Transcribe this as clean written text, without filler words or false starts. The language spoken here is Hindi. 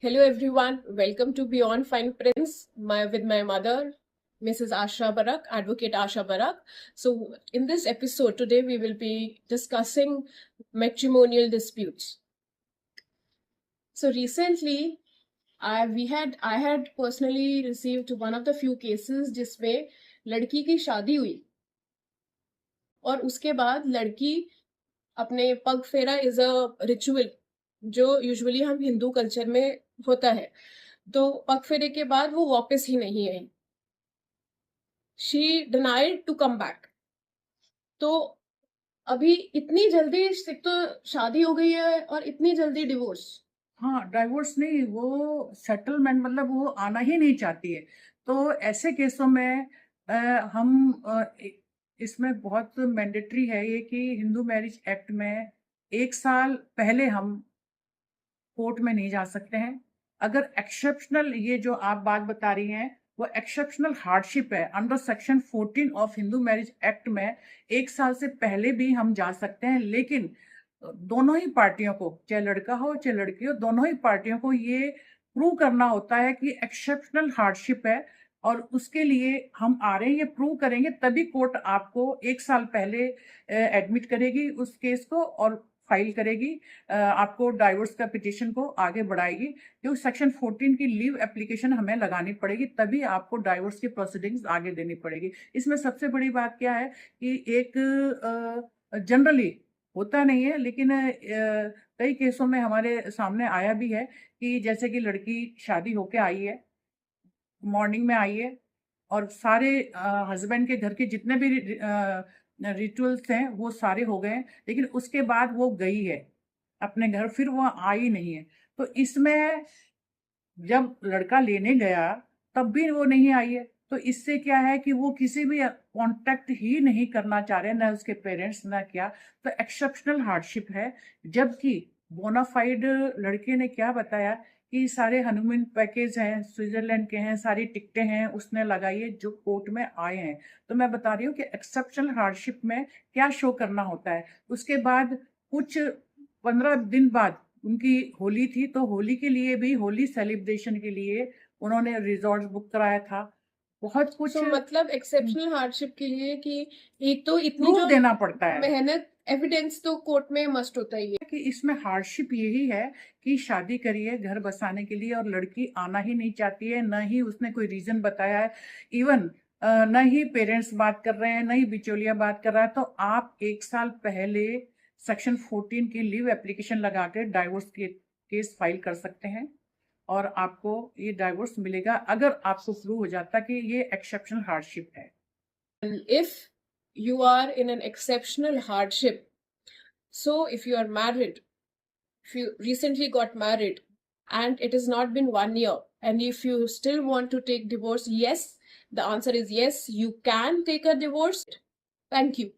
Hello everyone, welcome to Beyond Fine Prints with my mother, Mrs. Asha Barak, Advocate Asha Barak. So in this episode today we will be discussing matrimonial disputes. So recently I had personally received one of the few cases जिसमें लड़की की शादी हुई और उसके बाद लड़की अपने पग फेरा इज अ रिचुअल जो यूजुअली हम हिंदू कल्चर में होता है, तो पग फेरे के बाद वो वापस ही नहीं आई। She denied to come back. तो अभी इतनी जल्दी एक तो शादी हो गई है और इतनी जल्दी डिवोर्स। हाँ, डाइवोर्स नहीं, वो सेटलमेंट मतलब वो आना ही नहीं चाहती है। तो ऐसे केसों में इसमें बहुत मैंडेटरी है ये कि हिंदू मैरिज एक्ट में 1 साल पहले हम कोर्ट में नहीं जा सकते हैं। अगर एक्सेप्शनल ये जो आप बात बता रही हैं, वो एक्सेप्शनल हार्डशिप है। Under section 14 of Hindu marriage act में 1 साल से पहले भी हम जा सकते हैं, लेकिन दोनों ही पार्टियों को, चाहे लड़का हो चाहे लड़की हो, दोनों ही पार्टियों को ये प्रूव करना होता है कि एक्सेप्शनल हार्डशिप है और उसके लिए हम आ रहे हैं, ये प्रूव करेंगे तभी कोर्ट आपको 1 साल पहले एडमिट करेगी उस केस को और फाइल करेगी, आपको डाइवोर्स का पिटीशन को आगे बढ़ाएगी। क्योंकि सेक्शन 14 की लीव एप्लीकेशन हमें लगानी पड़ेगी, तभी आपको डाइवोर्स की प्रोसीडिंग्स आगे देनी पड़ेगी। इसमें सबसे बड़ी बात क्या है कि एक जनरली होता नहीं है, लेकिन कई केसों में हमारे सामने आया भी है कि जैसे कि लड़की शादी होके आई है, मॉर्निंग में आई है और सारे हस्बैंड के घर के जितने भी रिचुअल्स हैं वो सारे हो गए हैं, लेकिन उसके बाद वो गई है अपने घर, फिर वो आई नहीं है। तो इसमें जब लड़का लेने गया तब भी वो नहीं आई है, तो इससे क्या है कि वो किसी भी कांटेक्ट ही नहीं करना चाह रहे, ना उसके पेरेंट्स ना क्या। तो एक्सेप्शनल हार्डशिप है। जबकि बोनाफाइड लड़के ने क्या बताया कि सारे हनीमून पैकेज हैं, स्विट्जरलैंड के हैं, सारी टिकटें हैं उसने लगाई है जो कोर्ट में आए हैं। तो मैं बता रही हूँ कि एक्सेप्शनल हार्डशिप में क्या शो करना होता है। उसके बाद कुछ 15 दिन बाद उनकी होली थी, तो होली के लिए भी, होली सेलिब्रेशन के लिए उन्होंने रिजॉर्ट बुक कराया था। बहुत कुछ तो मतलब एक्सेप्शनल हार्डशिप के लिए कि एक तो इतनी प्रूफ जो देना पड़ता है मेहनत, एविडेंस तो कोर्ट में मस्ट होता ही है। कि इसमें हार्डशिप यही है कि शादी करी है घर बसाने के लिए और लड़की आना ही नहीं चाहती है, न ही उसने कोई रीजन बताया है। इवन न ही पेरेंट्स बात कर रहे हैं, न ही बिचौलिया बात कर रहा है। तो आप 1 साल पहले सेक्शन 14 की लीव एप्लीकेशन लगा के डाइवोर्स के केस फाइल कर सकते हैं और आपको ये डाइवोर्स मिलेगा अगर आपको प्रूव हो जाता कि ये एक्सेप्शनल हार्डशिप है। If you are in an exceptional hardship, so if you are married, if you recently got married and it has not been 1 year, and if you still want to take divorce, yes, the answer is yes, you can take a divorce. Thank you.